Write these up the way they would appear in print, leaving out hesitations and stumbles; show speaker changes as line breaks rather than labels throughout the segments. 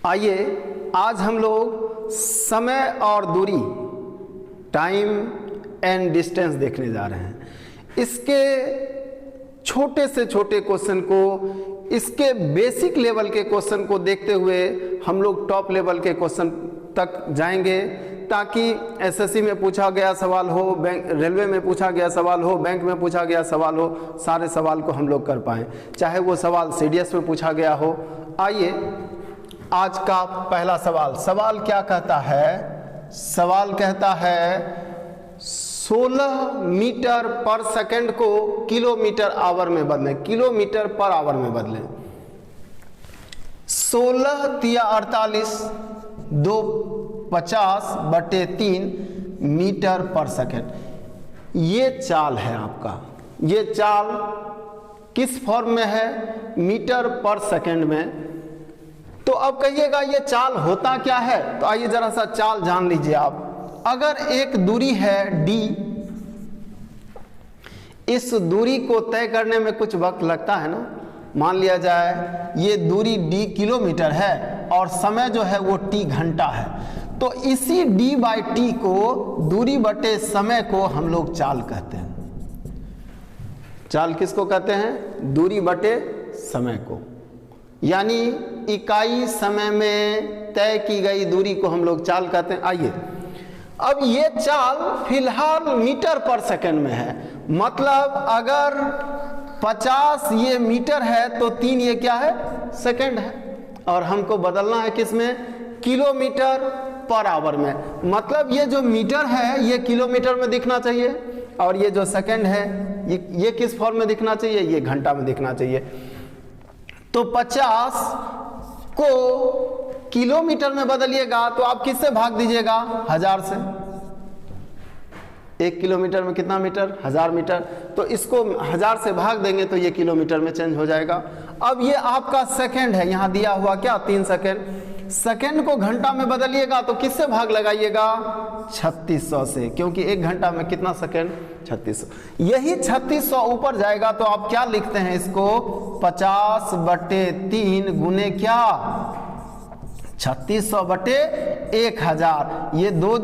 आइए आज हम लोग समय और दूरी, टाइम एंड डिस्टेंस देखने जा रहे हैं। इसके छोटे से छोटे क्वेश्चन को, इसके बेसिक लेवल के क्वेश्चन को देखते हुए हम लोग टॉप लेवल के क्वेश्चन तक जाएंगे, ताकि एसएससी में पूछा गया सवाल हो, रेलवे में पूछा गया सवाल हो, बैंक में पूछा गया सवाल हो, सारे सवाल को हम लोग कर पाएं, चाहे वो सवाल सीडीएस में पूछा गया हो। आइए आज का पहला सवाल क्या कहता है? सवाल कहता है 16 मीटर पर सेकंड को किलोमीटर आवर में बदलें, किलोमीटर पर आवर में बदलें। 16 तिया 48 2 50/3 मीटर पर सेकंड। ये चाल है आपका, ये चाल किस फॉर्म में है? मीटर पर सेकंड में। तो अब कहिएगा ये चाल होता क्या है? तो आइए जरा सा चाल जान लीजिए आप। अगर एक दूरी है d, इस दूरी को तय करने में कुछ वक्त लगता है ना। मान लिया जाए ये दूरी d किलोमीटर है और समय जो है वो t घंटा है, तो इसी d/t को, दूरी बटे समय को हम लोग चाल कहते हैं। चाल किसको कहते हैं? दूरी बटे समय को, यानी इकाई समय में तय की गई दूरी को हम लोग चाल कहते हैं। आइए अब ये चाल फिलहाल मीटर पर सेकंड में है, मतलब अगर 50 ये मीटर है तो 3 ये क्या है? सेकंड है, और हमको बदलना है किसमें? किलोमीटर पर आवर में। मतलब ये जो मीटर है ये किलोमीटर में दिखना चाहिए, और ये जो सेकंड है ये किस फॉर्म में दिखना चाहिए? ये घंटा में दिखना चाहिए। तो 50 को किलोमीटर में बदलिएगा तो आप किससे भाग दीजिएगा? 1000 से। 1 किलोमीटर में कितना मीटर? 1000 मीटर। तो इसको 1000 से भाग देंगे तो ये किलोमीटर में चेंज हो जाएगा। अब ये आपका सेकंड है, यहाँ दिया हुआ क्या? 3 सेकंड। सेकंड को घंटा में बदलिएगा तो किससे भाग लगाइएगा? 3600 से, क्योंकि 1 घंटा में कितना सेकंड? 3600। यही 3600 ऊपर जाएगा तो आप क्या लिखते हैं इसको? 50/3 गुने क्या? 3600/1000। ये 2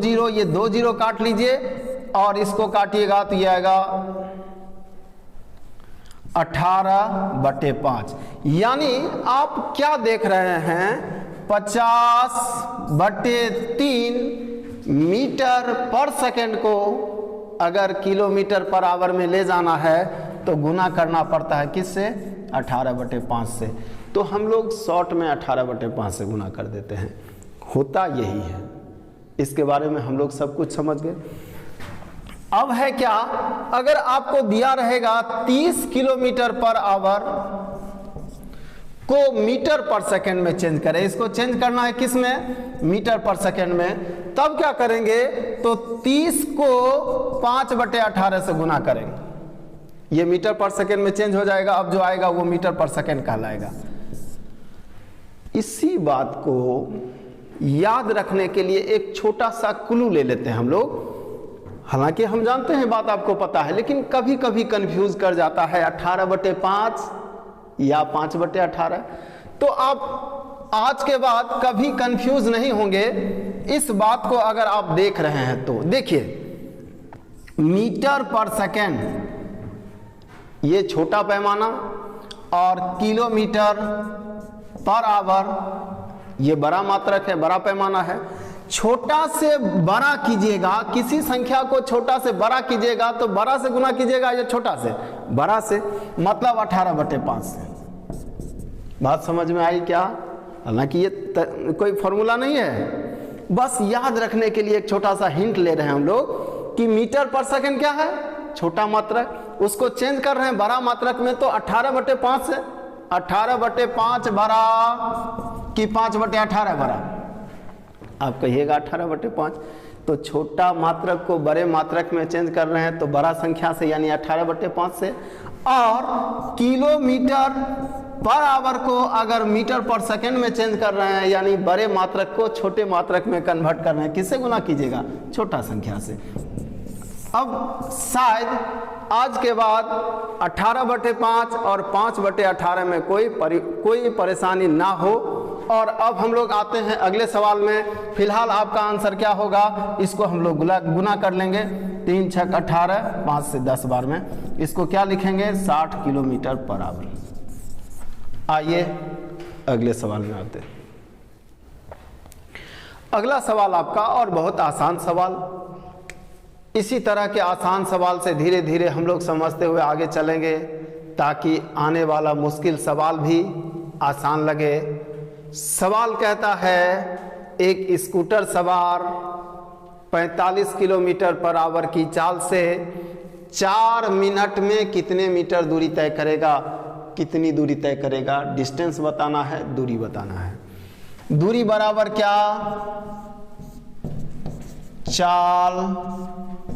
जीरो काट लीजिए और इसको काटिएगा तो ये आएगा 18/5। यानी आप क्या देख रहे हैं? 50/3 मीटर पर सेकंड को अगर किलोमीटर पर आवर में ले जाना है तो गुना करना पड़ता है किससे? 18/5 से। तो हम लोग शॉर्ट में 18/5 से गुना कर देते हैं। होता यही है। इसके बारे में हम लोग सब कुछ समझ गए। अब है क्या? अगर आपको दिया रहेगा 30 किलोमीटर पर आवर को मीटर पर सेकंड में चेंज करें, इसको चेंज करना है किस में? मीटर पर सेकंड में। तब क्या करेंगे? तो 30 को 5/18 से गुना करेंगे, ये मीटर पर सेकंड में चेंज हो जाएगा। अब जो आएगा वो मीटर पर सेकंड कहलाएगा। इसी बात को याद रखने के लिए एक छोटा सा क्लू ले लेते हैं हम लोग। हालांकि हम जानते हैं, बात आपको पता है, लेकिन कभी कभी कंफ्यूज कर जाता है 18/5 या 5/18। तो आप आज के बाद कभी कंफ्यूज नहीं होंगे इस बात को अगर आप देख रहे हैं तो। देखिए, मीटर पर सेकंड ये छोटा पैमाना और किलोमीटर पर आवर ये बड़ा मात्रक है, बड़ा पैमाना है। छोटा से बड़ा कीजिएगा, किसी संख्या को छोटा से बड़ा कीजिएगा तो बड़ा से गुना कीजिएगा या छोटा से बड़ा से, मतलब 18/5 से। बात समझ में आई क्या? हालांकि ये कोई फॉर्मूला नहीं है, बस याद रखने के लिए एक छोटा सा हिंट ले रहे हैं हम लोग कि मीटर पर सेकंड क्या है? छोटा मात्रक, उसको चेंज कर रहे हैं बड़ा मात्रक में, तो 18/5 से। 18/5 बड़ा कि 5/18 बड़ा? आप कहिएगा 18/5। तो छोटा मात्रक को बड़े मात्रक में चेंज कर रहे हैं तो बड़ा संख्या से, यानी 18/5 से। और किलोमीटर पर आवर को अगर मीटर पर सेकंड में चेंज कर रहे हैं, यानी बड़े मात्रक को छोटे मात्रक में कन्वर्ट कर रहे हैं, किससे गुना कीजिएगा? छोटा संख्या से। अब शायद आज के बाद 18/5 और 5/18 में कोई परेशानी ना हो। और अब हम लोग आते हैं अगले सवाल में। फिलहाल आपका आंसर क्या होगा, इसको हम लोग गुना कर लेंगे। 3 छक 18, 5 से 10 बार में इसको क्या लिखेंगे, 60 किलोमीटर पर आवर। आइए अगले सवाल में आते हैं। अगला सवाल आपका और बहुत आसान सवाल। इसी तरह के आसान सवाल से धीरे धीरे हम लोग समझते हुए आगे चलेंगे ताकि आने वाला मुश्किल सवाल भी आसान लगे। सवाल कहता है, एक स्कूटर सवार 45 किलोमीटर पर आवर की चाल से 4 मिनट में कितने मीटर दूरी तय करेगा। कितनी दूरी तय करेगा, डिस्टेंस बताना है, दूरी बताना है। दूरी बराबर क्या, चाल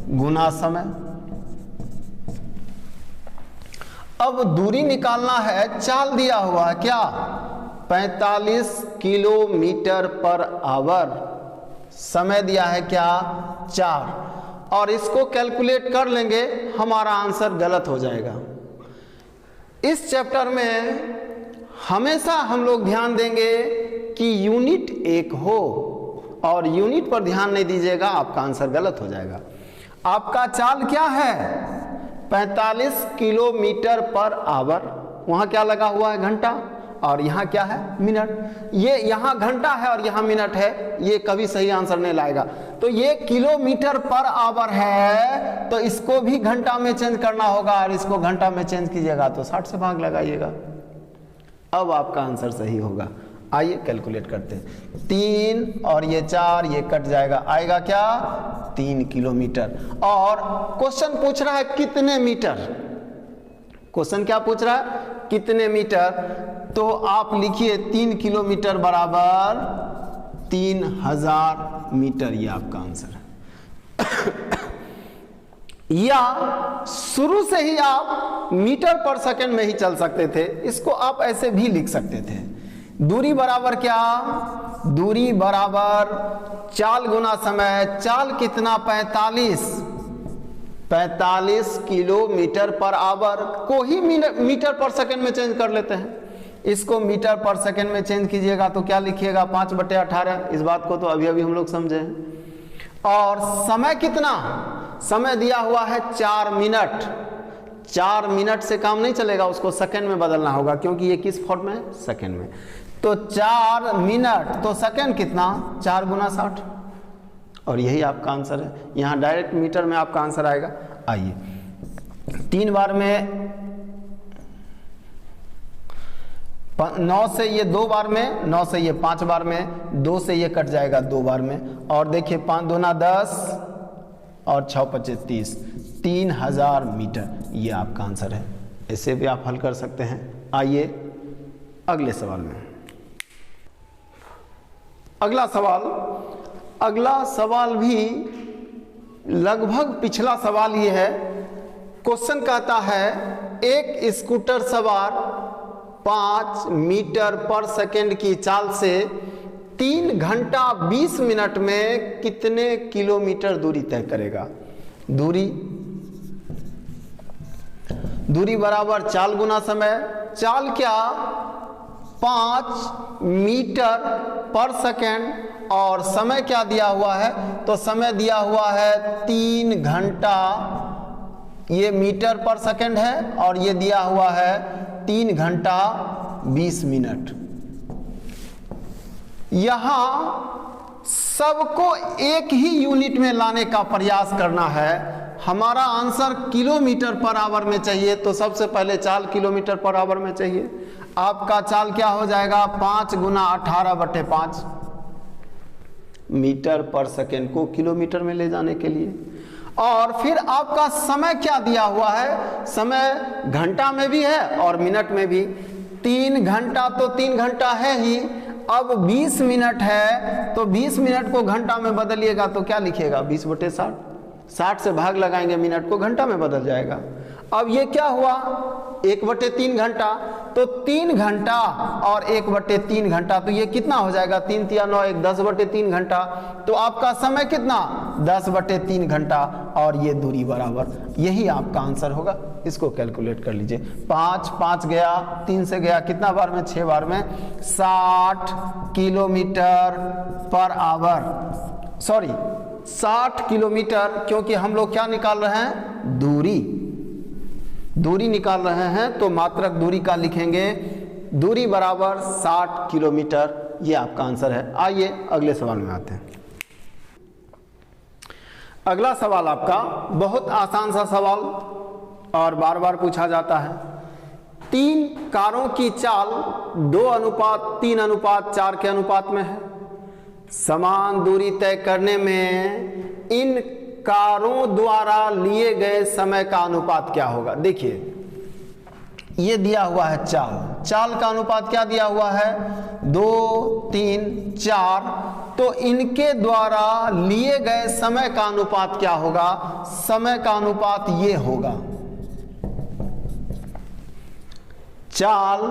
गुना समय। अब दूरी निकालना है, चाल दिया हुआ है क्या, 45 किलोमीटर पर आवर, समय दिया है क्या 4, और इसको कैलकुलेट कर लेंगे, हमारा आंसर गलत हो जाएगा। इस चैप्टर में हमेशा हम लोग ध्यान देंगे कि यूनिट एक हो, और यूनिट पर ध्यान नहीं दीजिएगा, आपका आंसर गलत हो जाएगा। आपका चाल क्या है, 45 किलोमीटर पर आवर, वहां क्या लगा हुआ है, घंटा, और यहाँ क्या है, मिनट। ये यहाँ घंटा है और यहाँ मिनट है, ये कभी सही आंसर नहीं लाएगा। तो ये किलोमीटर पर आवर है, तो इसको भी घंटा में चेंज करना होगा, और इसको घंटा में चेंज कीजिएगा तो 60 से भाग लगाइएगा, अब आपका आंसर सही होगा। आइए कैलकुलेट करते हैं। 3 और ये 4, ये कट जाएगा, आएगा क्या 3 किलोमीटर। और क्वेश्चन पूछ रहा है कितने मीटर, क्वेश्चन क्या पूछ रहा है, कितने मीटर। तो आप लिखिए 3 किलोमीटर बराबर 3000 मीटर, ये आपका आंसर है। या शुरू से ही आप मीटर पर सेकंड में ही चल सकते थे, इसको आप ऐसे भी लिख सकते थे। दूरी बराबर क्या, दूरी बराबर चाल गुना समय। चाल कितना, 45 किलोमीटर पर आवर को ही मीटर पर सेकंड में चेंज कर लेते हैं। इसको मीटर पर सेकंड में चेंज कीजिएगा तो क्या लिखिएगा, 5/18। इस बात को तो अभी अभी हम लोग समझे। और समय कितना, समय दिया हुआ है 4 मिनट। 4 मिनट से काम नहीं चलेगा, उसको सेकंड में बदलना होगा, क्योंकि ये किस फॉर्म में है, सेकंड में। तो 4 मिनट, तो सेकंड कितना, 4 गुना 60, और यही आपका आंसर है। यहाँ डायरेक्ट मीटर में आपका आंसर आएगा। आइए 3 बार में 9 से ये 2 बार में, 9 से ये 5 बार में, 2 से ये कट जाएगा 2 बार में, और देखिए 5 दूना 10 और 6 5 30, 3000 मीटर, ये आपका आंसर है। इसे भी आप हल कर सकते हैं। आइए अगले सवाल में। अगला सवाल भी लगभग पिछला सवाल ही है। क्वेश्चन कहता है, एक स्कूटर सवार 5 मीटर पर सेकंड की चाल से 3 घंटा 20 मिनट में कितने किलोमीटर दूरी तय करेगा। दूरी बराबर चाल गुना समय। चाल क्या, 5 मीटर पर सेकंड, और समय क्या दिया हुआ है, तो समय दिया हुआ है 3 घंटा, ये मीटर पर सेकंड है, और ये दिया हुआ है 3 घंटा 20 मिनट। यहां सबको एक ही यूनिट में लाने का प्रयास करना है। हमारा आंसर किलोमीटर पर आवर में चाहिए, तो सबसे पहले चाल किलोमीटर पर आवर में चाहिए। आपका चाल क्या हो जाएगा, 5 गुना 18/5, मीटर पर सेकंड को किलोमीटर में ले जाने के लिए। और फिर आपका समय क्या दिया हुआ है, समय घंटा में भी है और मिनट में भी। 3 घंटा तो 3 घंटा है ही, अब 20 मिनट है, तो 20 मिनट को घंटा में बदलिएगा तो क्या लिखिएगा, 20/60। 60 से भाग लगाएंगे, मिनट को घंटा में बदल जाएगा। अब ये क्या हुआ, 1/3 घंटा, तो 3 घंटा और 1/3 घंटा, तो ये कितना हो जाएगा, 3 × 9 = 10/3 घंटा। तो आपका समय कितना, 10/3 घंटा, और ये दूरी बराबर, यही आपका आंसर होगा। इसको कैलकुलेट कर लीजिए। 5 गया, 3 से गया, कितना बार में, 6 बार में, 60 kilometre per hour, sorry 60 kilometre, क्योंकि हम लोग क्या निकाल रहे हैं, दूरी निकाल रहे हैं, तो मात्रक दूरी का लिखेंगे, दूरी बराबर 60 किलोमीटर। ये आपका आंसर है। आइए अगले सवाल में आते हैं। अगला सवाल आपका बहुत आसान सा सवाल और बार बार पूछा जाता है। 3 कारों की चाल 2:3:4 के अनुपात में है। समान दूरी तय करने में इन कारों द्वारा लिए गए समय का अनुपात क्या होगा। देखिए ये दिया हुआ है चाल का अनुपात क्या दिया हुआ है, 2, 3, 4, तो इनके द्वारा लिए गए समय का अनुपात क्या होगा, समय का अनुपात ये होगा, चाल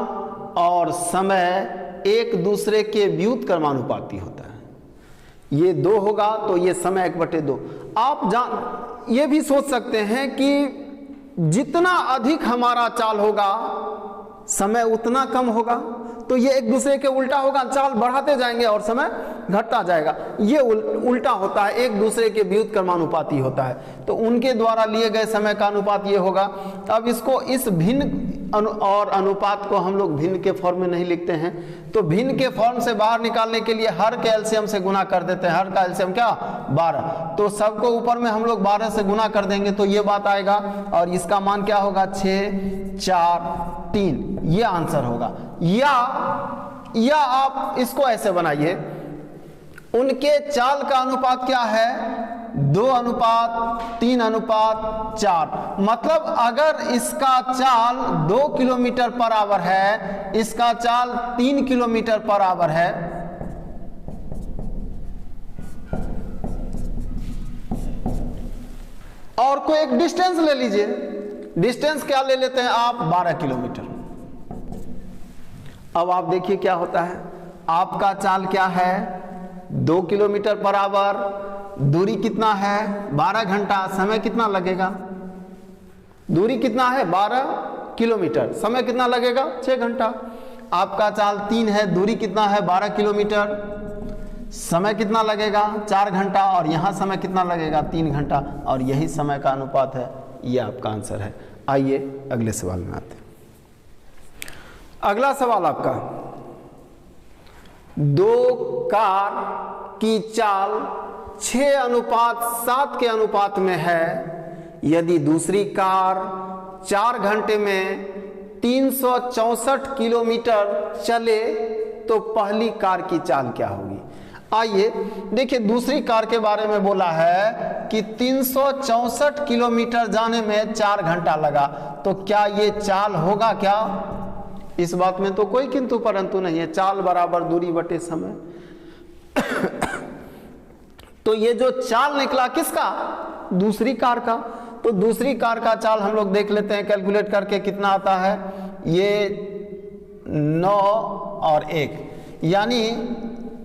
और समय एक दूसरे के व्युत्क्रमानुपाती होता है। ये 2 होगा तो ये समय 1/2। आप ये भी सोच सकते हैं कि जितना अधिक हमारा चाल होगा समय उतना कम होगा, तो ये एक दूसरे के उल्टा होगा, चाल बढ़ाते जाएंगे और समय घटता जाएगा। ये उल्टा होता है, एक दूसरे के व्युत्क्रमानुपाती होता है, तो उनके द्वारा लिए गए समय का अनुपात ये होगा। अब इसको इस भिन्न और अनुपात को हम लोग भिन्न के फॉर्म में नहीं लिखते हैं, तो भिन्न के फॉर्म से बाहर निकालने के लिए हर के एलसीएम से गुना कर देते हैं। हर का एलसीएम क्या, 12, तो सबको ऊपर में हम लोग 12 से गुना कर देंगे तो ये बात आएगा, और इसका मान क्या होगा, 6, 4, 3, ये आंसर होगा। या आप इसको ऐसे बनाइए, उनके चाल का अनुपात क्या है, 2:3:4, मतलब अगर इसका चाल 2 किलोमीटर पर आवर है, इसका चाल 3 किलोमीटर पर आवर है, और कोई एक डिस्टेंस ले लीजिए, डिस्टेंस क्या ले लेते हैं आप, 12 किलोमीटर। अब आप देखिए क्या होता है, आपका चाल क्या है, 2 किलोमीटर पर आवर, दूरी कितना है, 12 घंटा, समय कितना लगेगा, दूरी कितना है 12 किलोमीटर, समय कितना लगेगा 6 घंटा। आपका चाल 3 है, दूरी कितना है 12 किलोमीटर, समय कितना लगेगा 4 घंटा, और यहाँ समय कितना लगेगा 3 घंटा, और यही समय का अनुपात है। ये आपका आंसर है। आइए अगले सवाल में आते हैं। अगला सवाल आपका, 2 कार की चाल 6:7 के अनुपात में है। यदि दूसरी कार 4 घंटे में 364 किलोमीटर चले तो पहली कार की चाल क्या होगी। आइए देखिए, दूसरी कार के बारे में बोला है कि 364 किलोमीटर जाने में 4 घंटा लगा, तो क्या ये चाल होगा क्या, इस बात में तो कोई किंतु परंतु नहीं है, चाल बराबर दूरी बटे समय। तो ये जो चाल निकला किसका, दूसरी कार का, तो दूसरी कार का चाल हम लोग देख लेते हैं कैलकुलेट करके कितना आता है, ये 9 और 1 यानी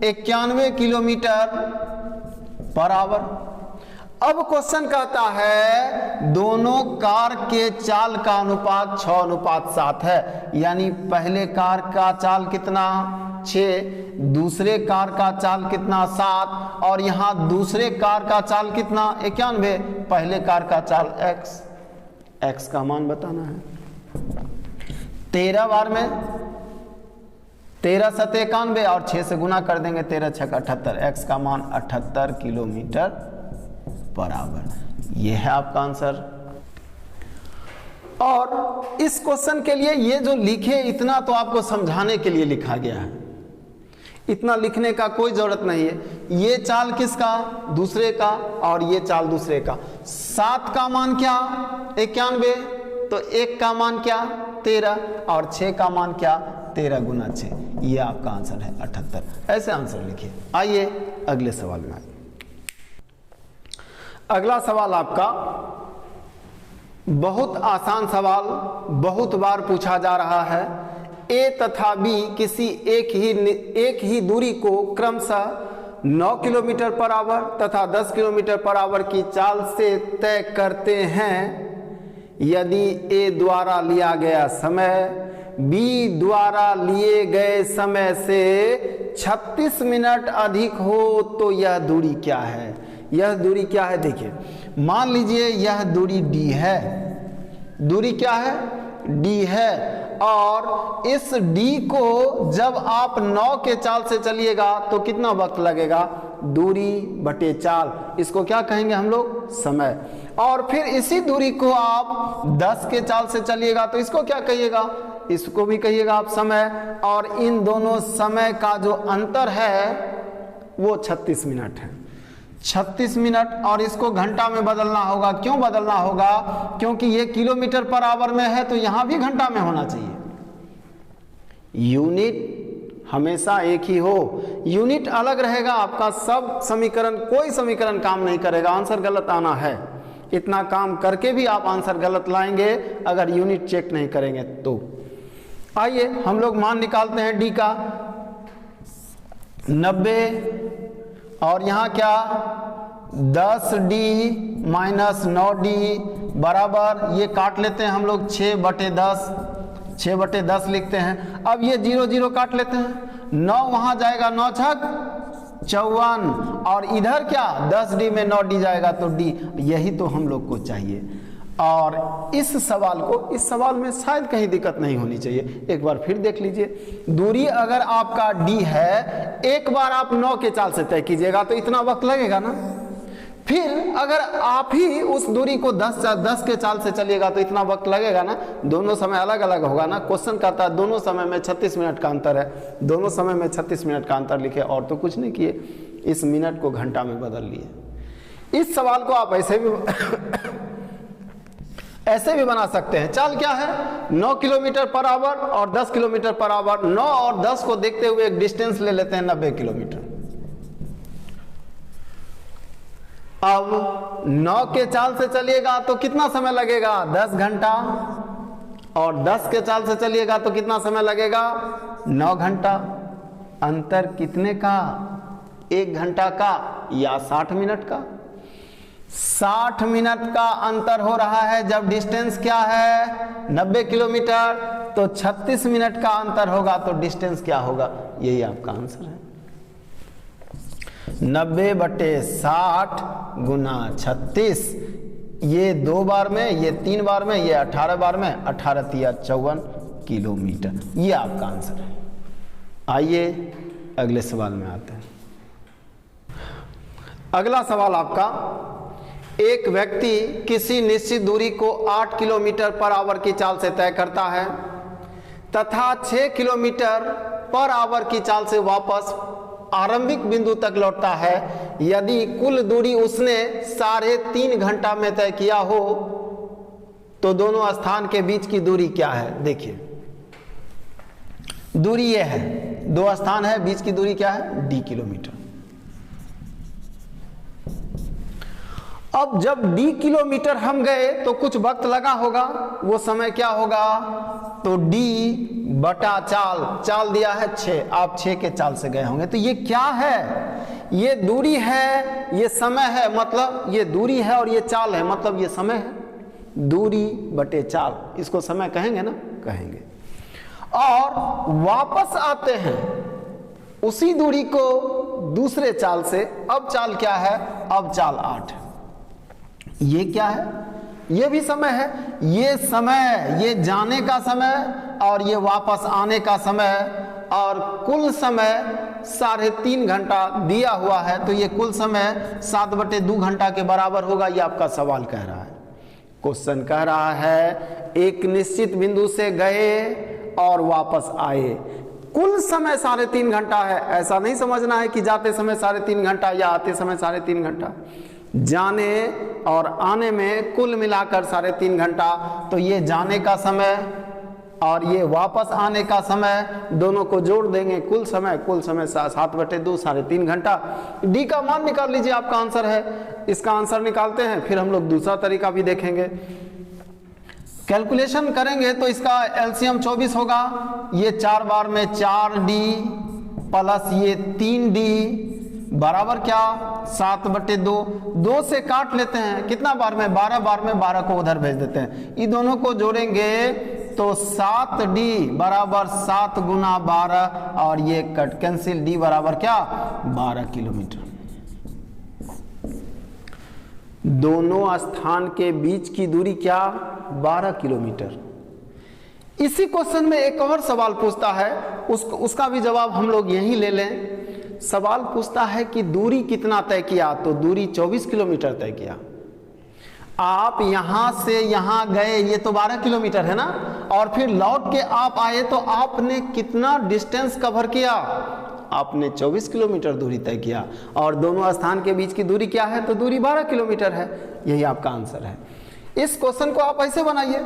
91 किलोमीटर पर आवर। अब क्वेश्चन कहता है दोनों कार के चाल का अनुपात 6:7 है, यानी पहले कार का चाल कितना 6, दूसरे कार का चाल कितना 7, और यहाँ दूसरे कार का चाल कितना 91, पहले कार का चाल x का मान बताना है। 13 बार में 13 7 91 और 6 से गुना कर देंगे, 13 6 78, x का मान 78 किलोमीटर पर आवर। यह है आपका आंसर। और इस क्वेश्चन के लिए ये जो लिखे इतना तो आपको समझाने के लिए लिखा गया है, इतना लिखने का कोई जरूरत नहीं है। ये चाल किसका, दूसरे का, और ये चाल दूसरे का। 7 का मान क्या 91, तो 1 का मान क्या 13, और 6 का मान क्या 13 गुना 6, ये आपका आंसर है 78। ऐसे आंसर लिखिए। आइए अगले सवाल में आइए। अगला सवाल आपका बहुत आसान सवाल, बहुत बार पूछा जा रहा है। ए तथा बी किसी एक ही दूरी को क्रमशः 9 किलोमीटर पर आवर तथा 10 किलोमीटर पर आवर की चाल से तय करते हैं। यदि ए द्वारा लिया गया समय बी द्वारा लिए गए समय से 36 मिनट अधिक हो तो यह दूरी क्या है? यह दूरी क्या है? देखिए, मान लीजिए यह दूरी डी है। दूरी क्या है? डी है। और इस डी को जब आप 9 के चाल से चलिएगा तो कितना वक्त लगेगा? दूरी बटे चाल, इसको क्या कहेंगे हम लोग? समय। और फिर इसी दूरी को आप 10 के चाल से चलिएगा तो इसको क्या कहिएगा? इसको भी कहिएगा आप समय। और इन दोनों समय का जो अंतर है वो 36 मिनट है। 36 मिनट। और इसको घंटा में बदलना होगा। क्यों बदलना होगा? क्योंकि ये किलोमीटर पर आवर में है तो यहां भी घंटा में होना चाहिए। यूनिट हमेशा एक ही हो, यूनिट अलग रहेगा आपका। सब समीकरण, कोई समीकरण काम नहीं करेगा, आंसर गलत आना है। इतना काम करके भी आप आंसर गलत लाएंगे अगर यूनिट चेक नहीं करेंगे तो। आइए हम लोग मान निकालते हैं डी का 90 और यहाँ क्या 10D माइनस 9D बराबर, ये काट लेते हैं हम लोग 6/10, 6/10 लिखते हैं। अब ये 0 0 काट लेते हैं, 9 वहाँ जाएगा, 9 छक 54 और इधर क्या 10D में 9D जाएगा तो D। यही तो हम लोग को चाहिए। और इस सवाल को, इस सवाल में शायद कहीं दिक्कत नहीं होनी चाहिए। एक बार फिर देख लीजिए, दूरी अगर आपका D है, एक बार आप 9 के चाल से तय कीजिएगा तो इतना वक्त लगेगा ना। फिर अगर आप ही उस दूरी को 10 के चाल से चलिएगा तो इतना वक्त लगेगा ना। दोनों समय अलग अलग होगा ना। क्वेश्चन कहता है दोनों समय में 36 मिनट का अंतर है, दोनों समय में 36 मिनट का अंतर लिखे और तो कुछ नहीं किए, इस मिनट को घंटा में बदल लिए। इस सवाल को आप ऐसे भी ऐसे भी बना सकते हैं। चाल क्या है? 9 किलोमीटर पर आवर और 10 किलोमीटर पर आवर। 9 और 10 को देखते हुए एक डिस्टेंस ले लेते हैं 90 किलोमीटर। अब 9 के चाल से चलिएगा तो कितना समय लगेगा? 10 घंटा। और 10 के चाल से चलिएगा तो कितना समय लगेगा? 9 घंटा। अंतर कितने का? 1 घंटा का या 60 मिनट का? 60 मिनट का अंतर हो रहा है। जब डिस्टेंस क्या है? 90 किलोमीटर, तो 36 मिनट का अंतर होगा तो डिस्टेंस क्या होगा? यही आपका आंसर है। 90/60 गुना 36, ये 2 बार में, ये 3 बार में, ये 18 बार में, 18 तिया 54 किलोमीटर। ये आपका आंसर है। आइए अगले सवाल में आते हैं। अगला सवाल आपका, एक व्यक्ति किसी निश्चित दूरी को 8 किलोमीटर पर आवर की चाल से तय करता है तथा 6 किलोमीटर पर आवर की चाल से वापस आरंभिक बिंदु तक लौटता है। यदि कुल दूरी उसने 3.5 घंटा में तय किया हो तो दोनों स्थान के बीच की दूरी क्या है? देखिए, दूरी ये है, 2 स्थान है, बीच की दूरी क्या है? D kilometre. अब जब D किलोमीटर हम गए तो कुछ वक्त लगा होगा, वो समय क्या होगा? तो D बटा चाल, चाल दिया है 6, आप 6 के चाल से गए होंगे। तो ये क्या है? ये दूरी है, ये समय है, मतलब ये दूरी है और ये चाल है, मतलब ये समय है। दूरी बटे चाल, इसको समय कहेंगे ना? कहेंगे। और वापस आते हैं उसी दूरी को दूसरे चाल से। अब चाल क्या है? अब चाल 8 है। ये क्या है? ये भी समय है। ये समय, ये जाने का समय और ये वापस आने का समय, और कुल समय 3.5 घंटा दिया हुआ है तो ये कुल समय 7/2 घंटा के बराबर होगा। ये आपका सवाल कह रहा है। क्वेश्चन कह रहा है एक निश्चित बिंदु से गए और वापस आए, कुल समय 3.5 घंटा है। ऐसा नहीं समझना है कि जाते समय 3.5 घंटा या आते समय 3.5 घंटा। जाने और आने में कुल मिलाकर 3.5 घंटा। तो ये जाने का समय और ये वापस आने का समय, दोनों को जोड़ देंगे, कुल समय 7/2, 3.5 घंटा। डी का मान निकाल लीजिए, आपका आंसर है। इसका आंसर निकालते हैं, फिर हम लोग दूसरा तरीका भी देखेंगे। कैलकुलेशन करेंगे तो इसका एलसीएम 24 होगा। ये 4 बार में 4D प्लस ये 3D बराबर क्या 7/2। 2 से काट लेते हैं, कितना बार में 12 बार में, 12 को उधर भेज देते हैं। ये दोनों को जोड़ेंगे तो 7D बराबर 7 गुना 12 और ये कट कैंसिल, D बराबर क्या 12 किलोमीटर। दोनों स्थान के बीच की दूरी क्या 12 किलोमीटर। इसी क्वेश्चन में एक और सवाल पूछता है, उसका भी जवाब हम लोग यहीं ले लें। सवाल पूछता है कि दूरी कितना तय किया, तो दूरी 24 किलोमीटर तय किया। आप यहां से यहां गए, ये तो 12 किलोमीटर है ना, और फिर लौट के आप आए तो आपने कितना डिस्टेंस कवर किया, आपने 24 किलोमीटर दूरी तय किया। और दोनों स्थान के बीच की दूरी क्या है, तो दूरी 12 किलोमीटर है। यही आपका आंसर है। इस क्वेश्चन को आप ऐसे बनाइए,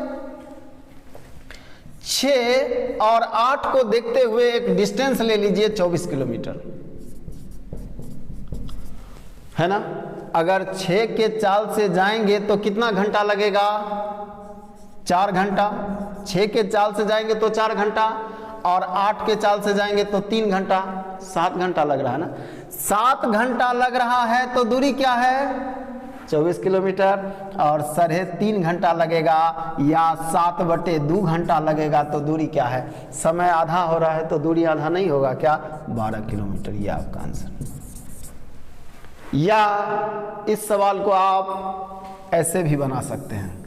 6 और 8 को देखते हुए एक डिस्टेंस ले लीजिए 24 किलोमीटर, है ना। अगर 6 के चाल से जाएंगे तो कितना घंटा लगेगा, 4 घंटा। 6 के चाल से जाएंगे तो 4 घंटा, और 8 के चाल से जाएंगे तो 3 घंटा, 7 घंटा लग रहा है ना। 7 घंटा लग रहा है तो दूरी क्या है 24 किलोमीटर, और 3.5 घंटा लगेगा या 7/2 घंटा लगेगा तो दूरी क्या है, समय आधा हो रहा है तो दूरी आधा नहीं होगा क्या 12 किलोमीटर। ये आपका आंसर। या इस सवाल को आप ऐसे भी बना सकते हैं।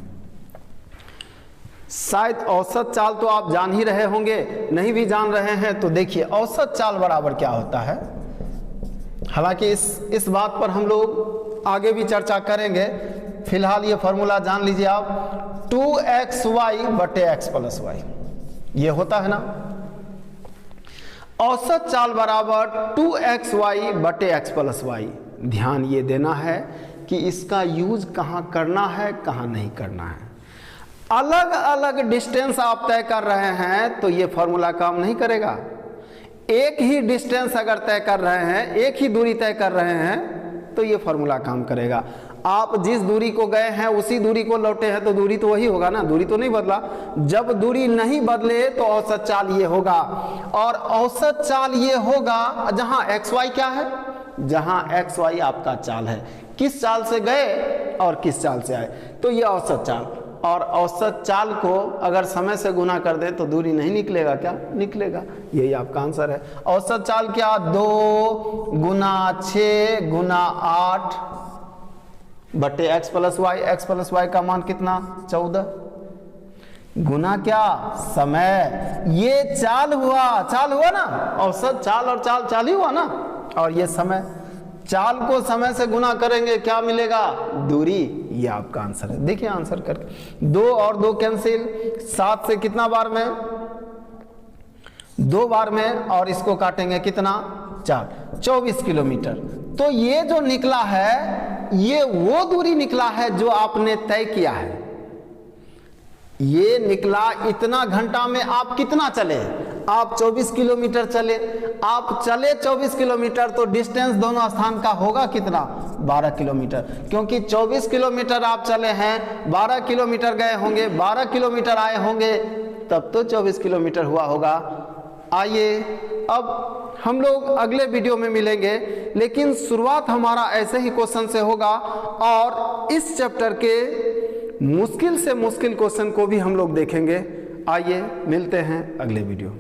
शायद औसत चाल तो आप जान ही रहे होंगे, नहीं भी जान रहे हैं तो देखिए औसत चाल बराबर क्या होता है। हालांकि इस बात पर हम लोग आगे भी चर्चा करेंगे, फिलहाल ये फॉर्मूला जान लीजिए आप, 2xy/x + y ये होता है ना। औसत चाल बराबर 2xy/x + y। ध्यान ये देना है कि इसका यूज कहाँ करना है, कहाँ नहीं करना है। अलग अलग डिस्टेंस आप तय कर रहे हैं तो ये फॉर्मूला काम नहीं करेगा। एक ही डिस्टेंस अगर तय कर रहे हैं, एक ही दूरी तय कर रहे हैं तो ये फॉर्मूला काम करेगा। आप जिस दूरी को गए हैं उसी दूरी को लौटे हैं तो दूरी तो वही होगा ना, दूरी तो नहीं बदला। जब दूरी नहीं बदले तो औसत चाल ये होगा, और औसत चाल ये होगा जहां xy क्या है, जहां xy आपका चाल है, किस चाल से गए और किस चाल से आए, तो ये औसत चाल। और औसत चाल को अगर समय से गुना कर दे तो दूरी नहीं निकलेगा क्या, निकलेगा। यही आपका आंसर है। औसत चाल क्या 2 गुना 6 गुना 8/x + y। x + y का मान कितना 14 गुना क्या समय, ये चाल हुआ ना, औसत चाल और चाल ही हुआ ना, और ये समय। चाल को समय से गुना करेंगे क्या मिलेगा, दूरी। ये आपका आंसर है। देखिए आंसर करके, 2 और 2 कैंसिल, 7 से कितना बार में 2 बार में, और इसको काटेंगे कितना 4, 24 किलोमीटर। तो ये जो निकला है ये वो दूरी निकला है जो आपने तय किया है। ये निकला इतना घंटा में आप कितना चले, आप 24 किलोमीटर चले। आप चले 24 किलोमीटर तो डिस्टेंस दोनों स्थान का होगा कितना 12 किलोमीटर, क्योंकि 24 किलोमीटर आप चले हैं, 12 किलोमीटर गए होंगे, 12 किलोमीटर आए होंगे, तब तो 24 किलोमीटर हुआ होगा। आइए अब हम लोग अगले वीडियो में मिलेंगे, लेकिन शुरुआत हमारा ऐसे ही क्वेश्चन से होगा, और इस चैप्टर के मुश्किल से मुश्किल क्वेश्चन को भी हम लोग देखेंगे। आइए मिलते हैं अगले वीडियो।